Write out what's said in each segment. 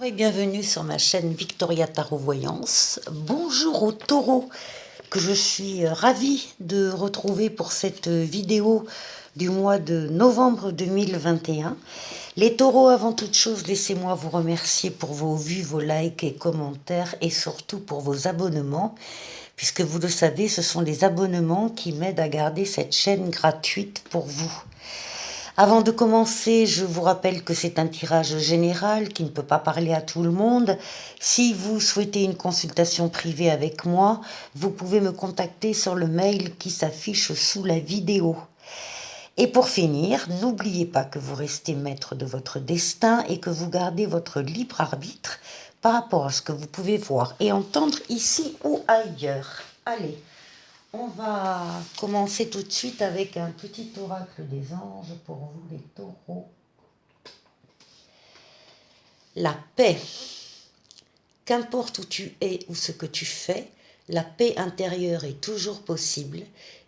Et bienvenue sur ma chaîne Victoria Tarot Voyance. Bonjour aux taureaux que je suis ravie de retrouver pour cette vidéo du mois de novembre 2021. Les taureaux, avant toute chose, laissez-moi vous remercier pour vos vues, vos likes et commentaires et surtout pour vos abonnements. Puisque vous le savez, ce sont les abonnements qui m'aident à garder cette chaîne gratuite pour vous. Avant de commencer, je vous rappelle que c'est un tirage général qui ne peut pas parler à tout le monde. Si vous souhaitez une consultation privée avec moi, vous pouvez me contacter sur le mail qui s'affiche sous la vidéo. Et pour finir, n'oubliez pas que vous restez maître de votre destin et que vous gardez votre libre arbitre par rapport à ce que vous pouvez voir et entendre ici ou ailleurs. Allez, on va commencer tout de suite avec un petit oracle des anges pour vous les taureaux. La paix. Qu'importe où tu es ou ce que tu fais, la paix intérieure est toujours possible.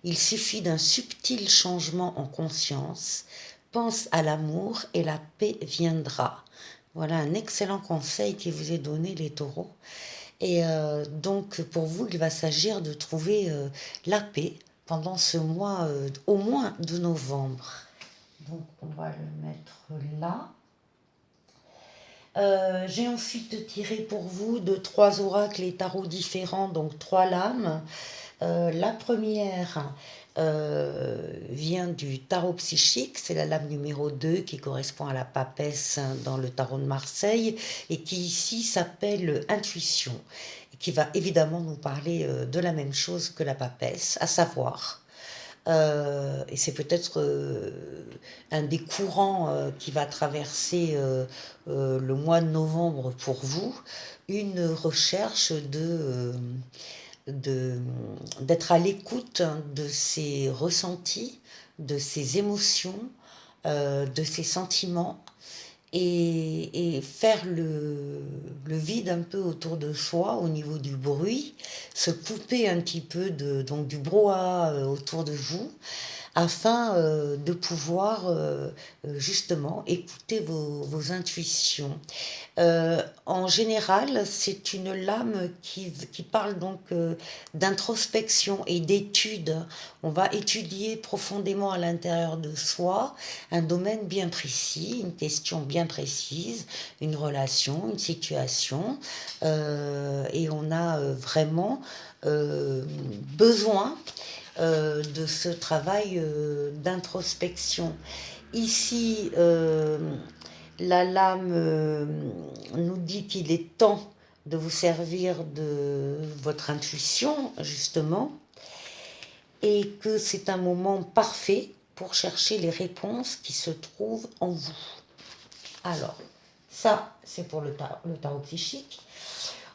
Il suffit d'un subtil changement en conscience. Pense à l'amour et la paix viendra. Voilà un excellent conseil qui vous est donné les taureaux. Et donc pour vous, il va s'agir de trouver la paix pendant ce mois au moins de novembre. Donc on va le mettre là. J'ai ensuite tiré pour vous de 3 oracles et tarots différents, donc 3 lames. La première vient du tarot psychique, c'est la lame numéro 2 qui correspond à la papesse dans le tarot de Marseille et qui ici s'appelle intuition et qui va évidemment nous parler de la même chose que la papesse, à savoir et c'est peut-être un des courants qui va traverser le mois de novembre pour vous, une recherche d'être à l'écoute de ses ressentis, de ses émotions, de ses sentiments et faire le vide un peu autour de soi au niveau du bruit, se couper un petit peu donc du brouhaha autour de vous afin de pouvoir justement écouter vos intuitions. En général, c'est une lame qui parle donc d'introspection et d'étude. On va étudier profondément à l'intérieur de soi un domaine bien précis, une question bien précise, une relation, une situation. Et on a vraiment besoin de ce travail d'introspection. Ici, la lame nous dit qu'il est temps de vous servir de votre intuition, justement, et que c'est un moment parfait pour chercher les réponses qui se trouvent en vous. Alors, ça, c'est pour le tarot psychique.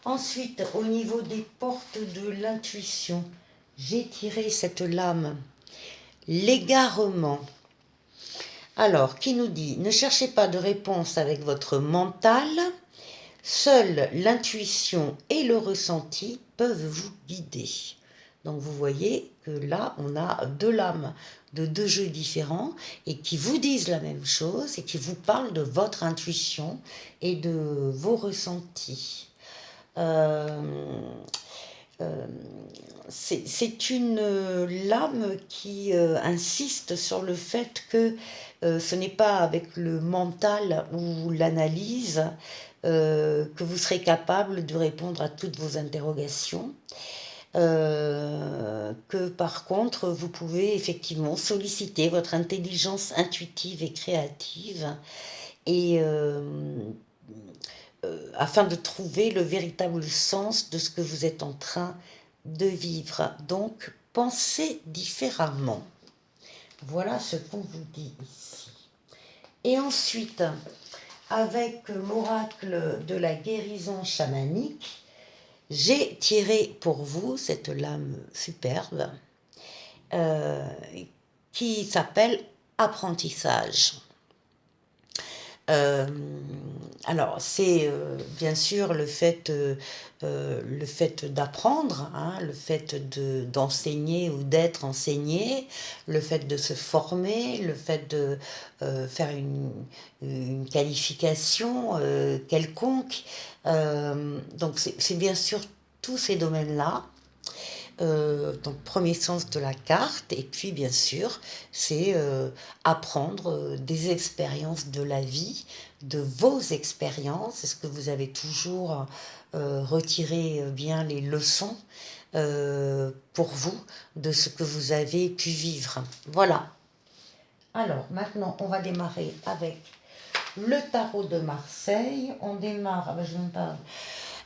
Ensuite, au niveau des portes de l'intuition, j'ai tiré cette lame, l'égarement. Alors, qui nous dit, ne cherchez pas de réponse avec votre mental, seule l'intuition et le ressenti peuvent vous guider. Donc vous voyez que là, on a 2 lames de 2 jeux différents et qui vous disent la même chose et qui vous parlent de votre intuition et de vos ressentis. C'est une lame qui insiste sur le fait que ce n'est pas avec le mental ou l'analyse que vous serez capable de répondre à toutes vos interrogations. Que par contre, vous pouvez effectivement solliciter votre intelligence intuitive et créative et afin de trouver le véritable sens de ce que vous êtes en train de vivre. Donc, pensez différemment. Voilà ce qu'on vous dit ici. Et ensuite, avec l'oracle de la guérison chamanique, j'ai tiré pour vous cette lame superbe qui s'appelle apprentissage. Euh, alors, c'est bien sûr le fait d'apprendre, hein, le fait d'enseigner ou d'être enseigné, le fait de se former, le fait de faire une qualification quelconque. Donc, c'est bien sûr tous ces domaines-là. Donc premier sens de la carte, et puis bien sûr c'est apprendre des expériences de la vie, de vos expériences. Est-ce que vous avez toujours retiré bien les leçons pour vous de ce que vous avez pu vivre? Voilà. Alors maintenant on va démarrer avec le tarot de Marseille. On démarre, ah ben, je ne pas.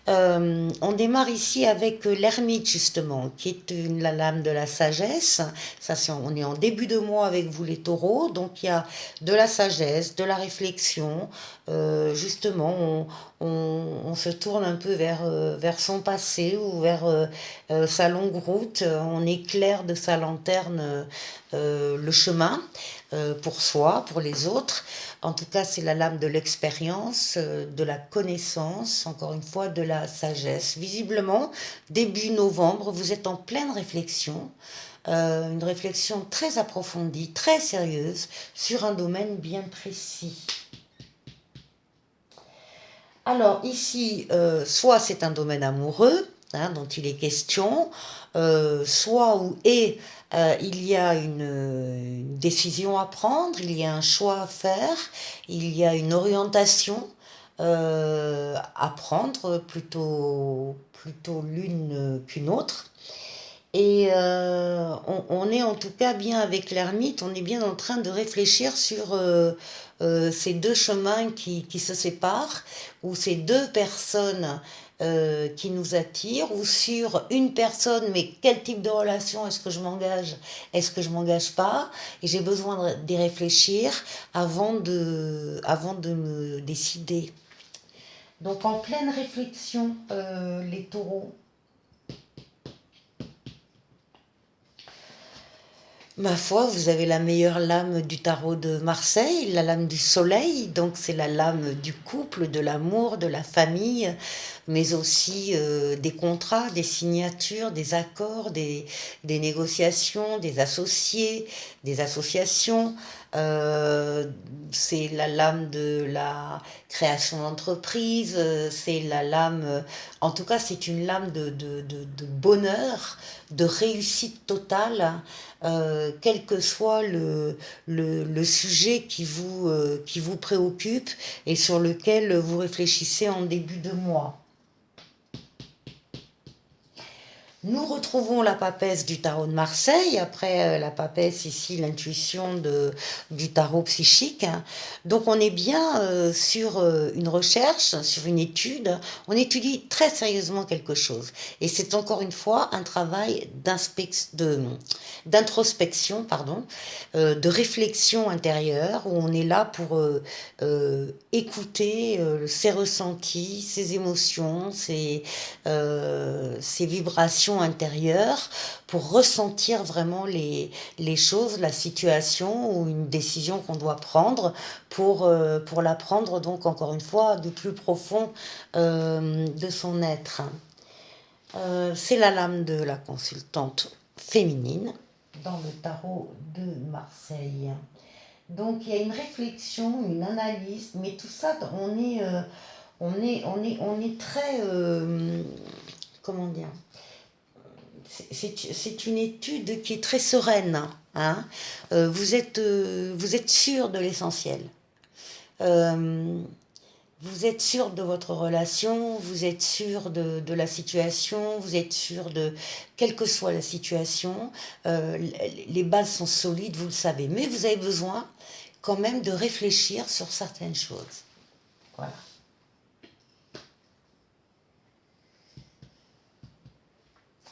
On démarre ici avec l'ermite justement, qui est la lame de la sagesse. Ça, on est en début de mois avec vous les taureaux, donc il y a de la sagesse, de la réflexion. Justement, on se tourne un peu vers son passé ou vers sa longue route. On éclaire de sa lanterne le chemin pour soi, pour les autres. En tout cas, c'est la lame de l'expérience, de la connaissance, encore une fois, de la sagesse. Visiblement, début novembre, vous êtes en pleine réflexion, une réflexion très approfondie, très sérieuse, sur un domaine bien précis. Alors ici, soit c'est un domaine amoureux, hein, dont il est question, soit où il y a une décision à prendre, il y a un choix à faire, il y a une orientation à prendre, plutôt l'une qu'une autre. Et on est en tout cas bien avec l'ermite, on est bien en train de réfléchir sur ces deux chemins qui se séparent, ou ces deux personnes qui nous attirent, ou sur une personne, mais quel type de relation est-ce que je m'engage, est-ce que je m'engage pas, et j'ai besoin d'y réfléchir avant de me décider. Donc en pleine réflexion, les taureaux. Ma foi, vous avez la meilleure lame du tarot de Marseille, la lame du soleil, donc c'est la lame du couple, de l'amour, de la famille, mais aussi des contrats, des signatures, des accords, des négociations, des associés, des associations. Euh, c'est la lame de la création d'entreprise, c'est la lame, en tout cas c'est une lame de bonheur, de réussite totale, quel que soit le sujet qui vous préoccupe et sur lequel vous réfléchissez en début de mois. Nous retrouvons la papesse du tarot de Marseille, après la papesse ici, l'intuition du tarot psychique. Donc on est bien sur une recherche, sur une étude, on étudie très sérieusement quelque chose. Et c'est encore une fois un travail d'introspection, pardon, de réflexion intérieure, où on est là pour écouter ses ressentis, ses émotions, ses vibrations intérieures, pour ressentir vraiment les choses, la situation ou une décision qu'on doit prendre pour la prendre donc encore une fois du plus profond de son être. C'est la lame de la consultante féminine dans le tarot de Marseille. Donc il y a une réflexion, une analyse, mais tout ça, on est très, comment dire, c'est une étude qui est très sereine. Hein. Vous êtes sûr de l'essentiel. Euh, vous êtes sûr de votre relation, vous êtes sûr de la situation, vous êtes sûr de, quelle que soit la situation, les bases sont solides, vous le savez. Mais vous avez besoin quand même de réfléchir sur certaines choses. Voilà.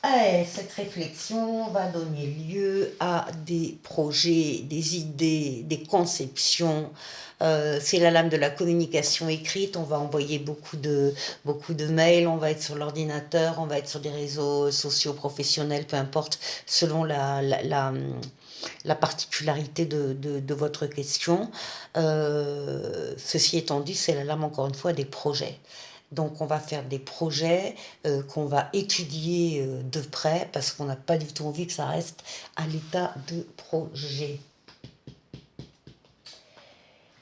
Et cette réflexion va donner lieu à des projets, des idées, des conceptions. C'est la lame de la communication écrite. On va envoyer beaucoup de mails, on va être sur l'ordinateur, on va être sur des réseaux sociaux professionnels, peu importe, selon la particularité de votre question. Ceci étant dit, c'est la lame, encore une fois, des projets. Donc on va faire des projets qu'on va étudier de près parce qu'on n'a pas du tout envie que ça reste à l'état de projet.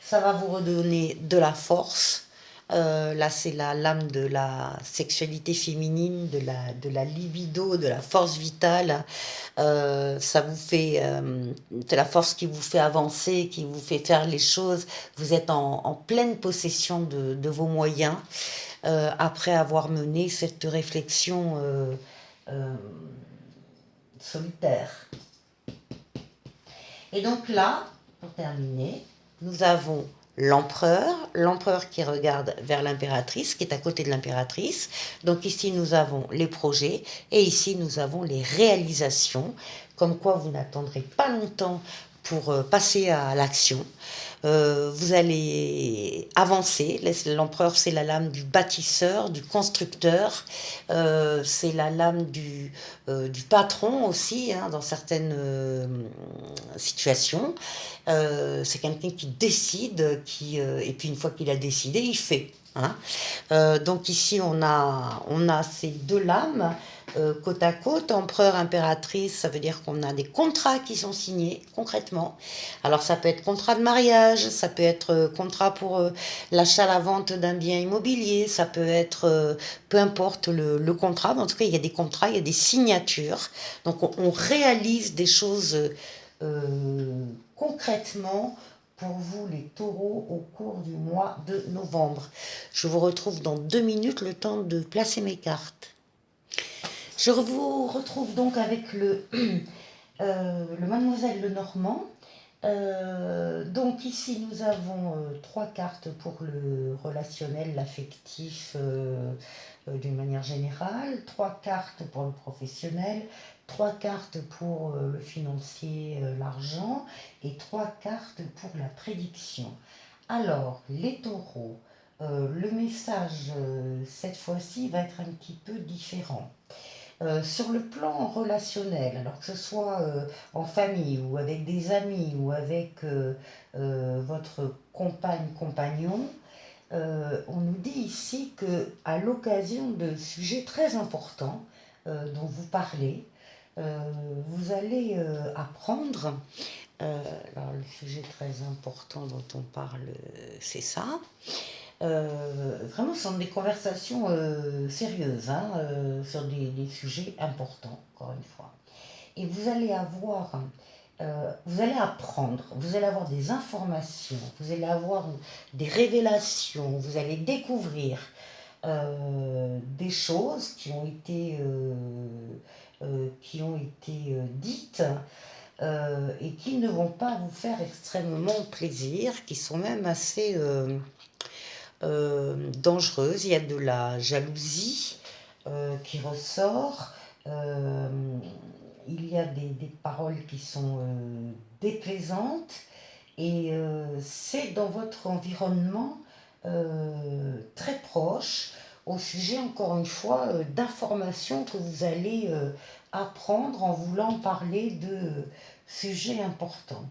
Ça va vous redonner de la force. Là, c'est la lame de la sexualité féminine, de la libido, de la force vitale. Ça vous fait, c'est la force qui vous fait avancer, qui vous fait faire les choses. Vous êtes en pleine possession de vos moyens après avoir mené cette réflexion euh, solitaire. Et donc là, pour terminer, nous avons l'empereur qui regarde vers l'impératrice, qui est à côté de l'impératrice. Donc ici, nous avons les projets et ici, nous avons les réalisations, comme quoi vous n'attendrez pas longtemps pour passer à l'action. Vous allez avancer. L'empereur, c'est la lame du bâtisseur, du constructeur. C'est la lame du patron aussi, hein, dans certaines situations. C'est quelqu'un qui décide, et puis une fois qu'il a décidé, il fait. Hein. Donc ici, on a ces deux lames côte à côte, empereur, impératrice, ça veut dire qu'on a des contrats qui sont signés concrètement. Alors ça peut être contrat de mariage, ça peut être contrat pour l'achat, la vente d'un bien immobilier, ça peut être, peu importe le contrat, mais en tout cas il y a des contrats, il y a des signatures. Donc on réalise des choses concrètement pour vous les taureaux au cours du mois de novembre. Je vous retrouve dans 2 minutes, le temps de placer mes cartes. Je vous retrouve donc avec le Mademoiselle Lenormand. Donc ici nous avons 3 cartes pour le relationnel, l'affectif d'une manière générale, 3 cartes pour le professionnel, 3 cartes pour le financier, l'argent, et 3 cartes pour la prédiction. Alors les taureaux, le message cette fois-ci va être un petit peu différent. Sur le plan relationnel, alors que ce soit en famille ou avec des amis ou avec votre compagne, compagnon, on nous dit ici que à l'occasion de sujets très importants dont vous parlez, vous allez apprendre. Alors le sujet très important dont on parle, c'est ça. Vraiment, ce sont des conversations sérieuses, hein, sur des sujets importants, encore une fois. Et vous allez vous allez apprendre, vous allez avoir des informations, vous allez avoir des révélations, vous allez découvrir des choses qui ont été dites et qui ne vont pas vous faire extrêmement plaisir, qui sont même assez dangereuse. Il y a de la jalousie qui ressort. Euh, il y a des paroles qui sont déplaisantes. Et c'est dans votre environnement très proche, au sujet, encore une fois, d'informations que vous allez apprendre en voulant parler de sujets importants.